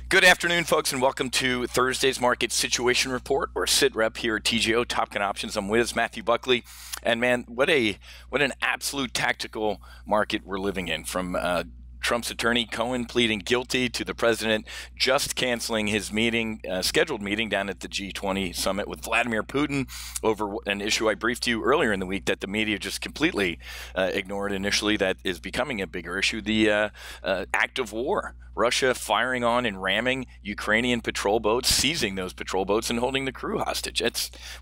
Good afternoon, folks, and welcome to Thursday's Market Situation Report, or SITREP here at TGO, Top Gun Options. I'm with Matthew Buckley, and man, what an absolute tactical market we're living in. From Trump's attorney Coehn pleading guilty to the president just canceling his scheduled meeting down at the G20 summit with Vladimir Putin over an issue I briefed you earlier in the week that the media just completely ignored initially, that is becoming a bigger issue, the act of war. Russia firing on and ramming Ukrainian patrol boats, seizing those patrol boats and holding the crew hostage.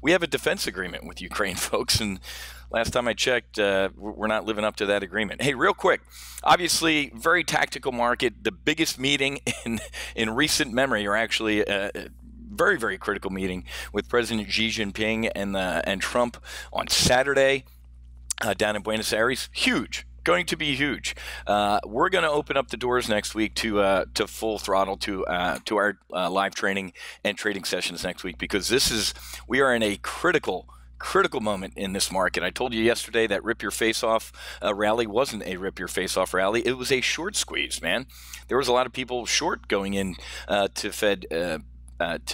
We have a defense agreement with Ukraine, folks, and last time I checked, we're not living up to that agreement. Hey, real quick, obviously, very tactical market. The biggest meeting in recent memory, or actually very, very critical meeting with President Xi Jinping and Trump on Saturday down in Buenos Aires. Huge. Going to be huge. We're going to open up the doors next week to full throttle to our live training and trading sessions next week, because we are in a critical moment in this market. I told you yesterday that rip your face off rally wasn't a rip your face off rally. It was a short squeeze, man. There was a lot of people short going in to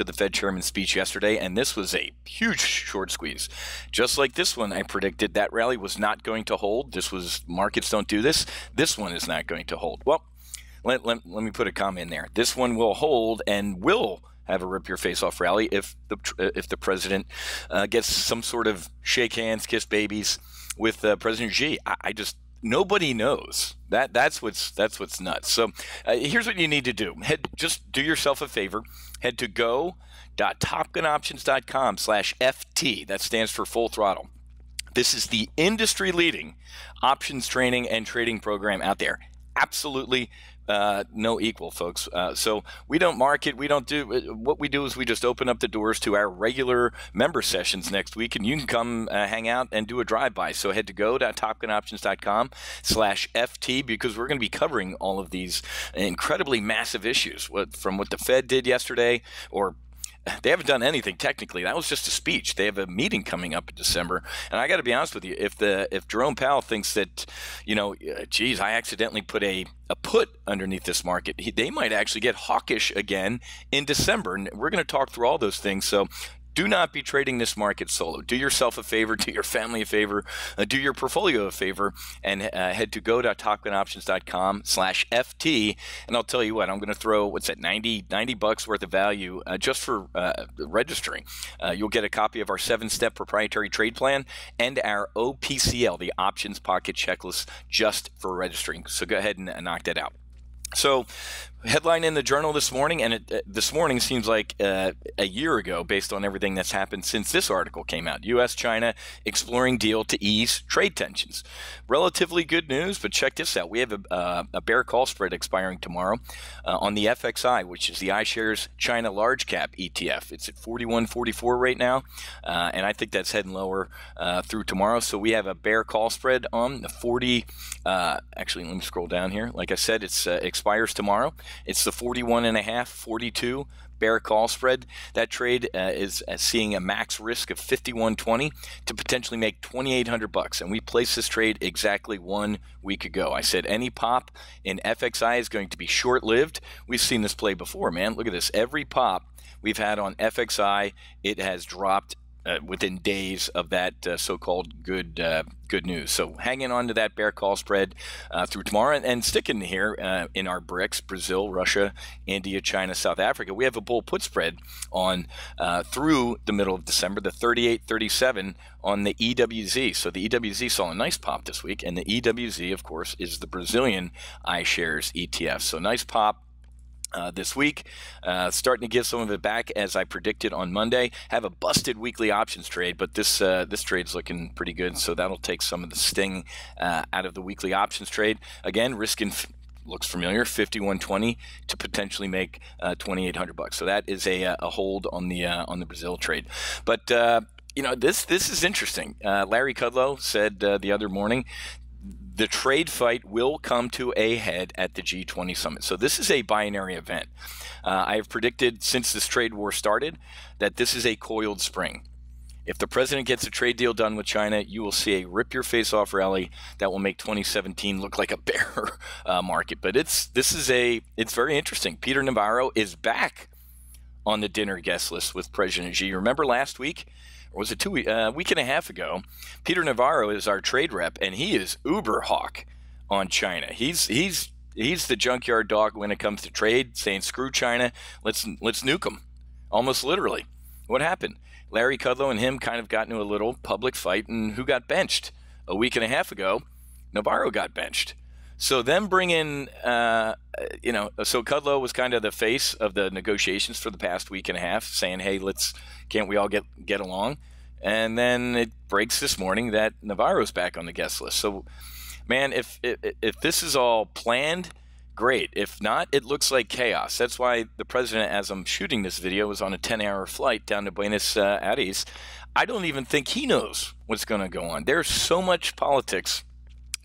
the Fed chairman's speech yesterday, and this was a huge short squeeze. Just like this one, I predicted that rally was not going to hold. Markets don't do this. This one is not going to hold. Well, let me put a comma in there. This one will hold and will have a rip your face off rally if the president gets some sort of shake hands, kiss babies with President Xi. Nobody knows. That's what's nuts. So here's what you need to do. Just do yourself a favor. Head to go.topgunoptions.com/FT. That stands for full throttle. This is the industry-leading options training and trading program out there. Absolutely no equal, folks. So we don't market. We don't do what we do is we just open up the doors to our regular member sessions next week, and you can come hang out and do a drive-by. So head to go.topgunoptions.com/FT, because we're going to be covering all of these incredibly massive issues, from what the Fed did yesterday, or they haven't done anything technically. That was just a speech. They have a meeting coming up in December, and I got to be honest with you. If Jerome Powell thinks that, geez, I accidentally put a put underneath this market, they might actually get hawkish again in December, and we're going to talk through all those things. So do not be trading this market solo. Do yourself a favor, do your family a favor, do your portfolio a favor, and head to go.topgunoptions.com/FT. And I'll tell you what, I'm going to throw, $90 worth of value just for registering. You'll get a copy of our 7-step proprietary trade plan and our OPCL, the Options Pocket Checklist, just for registering. So go ahead and knock that out. So, headline in the Journal this morning, and this morning seems like a year ago based on everything that's happened since this article came out. U.S.-China exploring deal to ease trade tensions. Relatively good news, but check this out. We have a bear call spread expiring tomorrow on the FXI, which is the iShares China Large Cap ETF. It's at 41.44 right now, and I think that's heading lower through tomorrow. So we have a bear call spread on the 40. Actually, let me scroll down here. Like I said, it's expires tomorrow. It's the 41.5, 42 bear call spread. That trade is seeing a max risk of 51.20 to potentially make $2,800. And we placed this trade exactly 1 week ago. I said any pop in FXI is going to be short-lived. We've seen this play before, man. Look at this. Every pop we've had on FXI, it has dropped within days of that so-called good news. So hanging on to that bear call spread through tomorrow, and sticking here in our BRICS, Brazil, Russia, India, China, South Africa. We have a bull put spread on through the middle of December, the 38.37 on the EWZ. So the EWZ saw a nice pop this week, and the EWZ, of course, is the Brazilian iShares ETF. So nice pop this week, starting to give some of it back as I predicted on Monday. Have a busted weekly options trade, but this trade's looking pretty good, so that'll take some of the sting out of the weekly options trade. Again, risking looks familiar, 51.20 to potentially make $2,800. So that is a hold on the Brazil trade. But this is interesting. Larry Kudlow said the other morning, the trade fight will come to a head at the G20 summit. So this is a binary event. I have predicted since this trade war started that this is a coiled spring. If the president gets a trade deal done with China, you will see a rip-your-face-off rally that will make 2017 look like a bear market. But it's very interesting. Peter Navarro is back on the dinner guest list with President Xi. Remember last week, or was it week and a half ago? Peter Navarro is our trade rep, and he is uber hawk on China. He's the junkyard dog when it comes to trade, saying screw China, let's nuke them, almost literally. What happened? Larry Kudlow and him kind of got into a little public fight, and who got benched? A week and a half ago, Navarro got benched. So them bring in, so Kudlow was kind of the face of the negotiations for the past week and a half, saying, hey, can't we all get along? And then it breaks this morning that Navarro's back on the guest list. So, man, if this is all planned, great. If not, it looks like chaos. That's why the president, as I'm shooting this video, was on a 10-hour flight down to Buenos Aires. I don't even think he knows what's going to go on. There's so much politics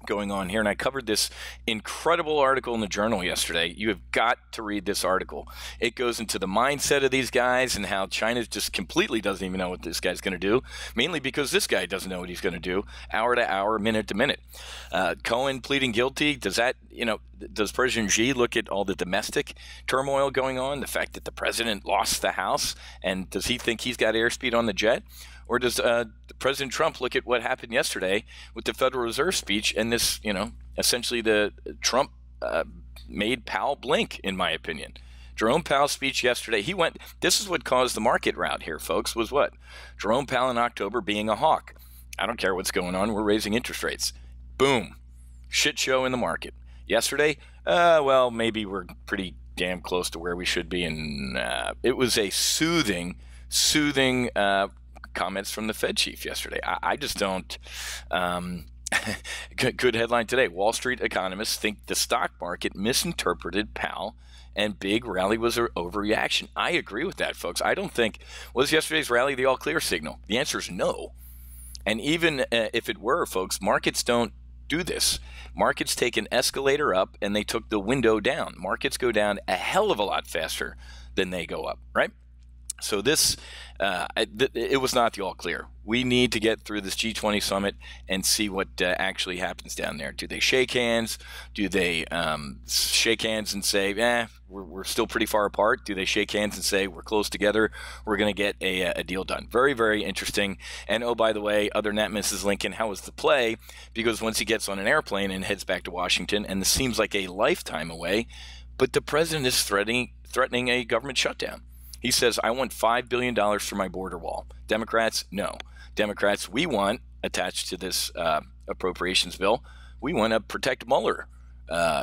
going on here, and I covered this incredible article in the Journal yesterday. You have got to read this article. It goes into the mindset of these guys and how China just completely doesn't even know what this guy's going to do, mainly because this guy doesn't know what he's going to do hour to hour, minute to minute. Coehn pleading guilty, does President Xi look at all the domestic turmoil going on, the fact that the president lost the House, and does he think he's got airspeed on the jet? Or does President Trump look at what happened yesterday with the Federal Reserve speech and this, essentially the Trump made Powell blink, in my opinion. Jerome Powell's speech yesterday, this is what caused the market rout here, folks, was what? Jerome Powell in October being a hawk. I don't care what's going on. We're raising interest rates. Boom. Shit show in the market. Yesterday, maybe we're pretty damn close to where we should be. And it was a soothing comments from the Fed chief yesterday. I just don't. Good headline today. Wall Street economists think the stock market misinterpreted Powell and big rally was an overreaction. I agree with that, folks. I don't think, was yesterday's rally the all clear signal? The answer is no. And even if it were, folks, markets don't do this. Markets take an escalator up and they took the window down. Markets go down a hell of a lot faster than they go up, right? So this, it was not the all clear. We need to get through this G20 summit and see what actually happens down there. Do they shake hands? Do they shake hands and say, we're still pretty far apart? Do they shake hands and say, we're close together? We're going to get a deal done. Very, very interesting. And oh, by the way, other than that, Mrs. Lincoln, how was the play? Because once he gets on an airplane and heads back to Washington, and this seems like a lifetime away, but the president is threatening a government shutdown. He says, I want $5 billion for my border wall. Democrats, no. Democrats, we want, attached to this appropriations bill, we want to protect Mueller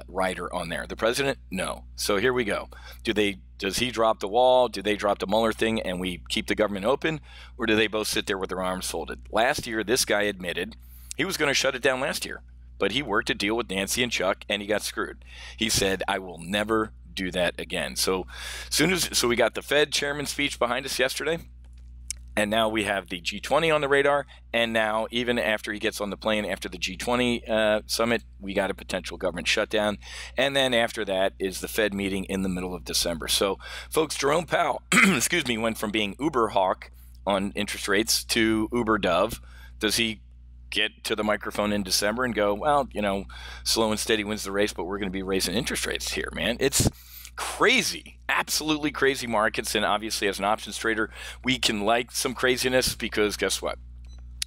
rider on there. The president, no. So here we go. Does he drop the wall? Do they drop the Mueller thing and we keep the government open? Or do they both sit there with their arms folded? Last year, this guy admitted he was going to shut it down last year, but he worked a deal with Nancy and Chuck and he got screwed. He said, I will never do that again. So we got the Fed chairman's speech behind us yesterday, and now we have the G20 on the radar, and now even after he gets on the plane after the G20 summit, we got a potential government shutdown, and then after that is the Fed meeting in the middle of December. So folks, Jerome Powell went from being uber hawk on interest rates to uber dove. Does he get to the microphone in December and go, well, slow and steady wins the race, but we're going to be raising interest rates here, man? It's crazy, absolutely crazy markets. And obviously, as an options trader, we can like some craziness because guess what?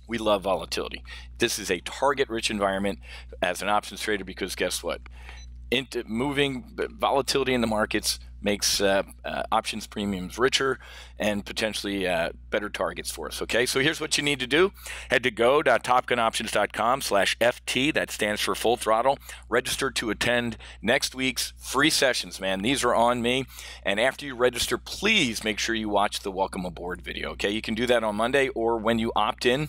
We love volatility. This is a target-rich environment as an options trader because guess what? Moving volatility in the markets makes options premiums richer and potentially better targets for us. Okay, so here's what you need to do. Head to go.topgunoptions.com/FT. That stands for full throttle. Register to attend next week's free sessions, man. These are on me. And after you register, please make sure you watch the welcome aboard video. Okay, you can do that on Monday or when you opt in.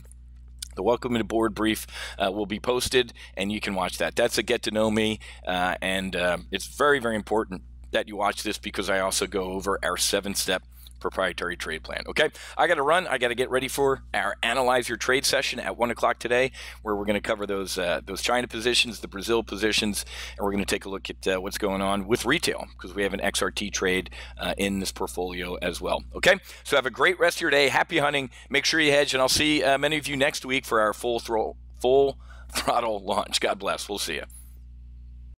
The welcome aboard brief will be posted, and you can watch that. That's a get to know me, and it's very, very important that you watch this because I also go over our 7-step proprietary trade plan. Okay, I got to run. I got to get ready for our Analyze Your Trade session at 1 o'clock today, where we're going to cover those China positions, the Brazil positions, and we're going to take a look at what's going on with retail, because we have an XRT trade in this portfolio as well. Okay, so have a great rest of your day. Happy hunting. Make sure you hedge, and I'll see many of you next week for our full throttle launch. God bless. We'll see you.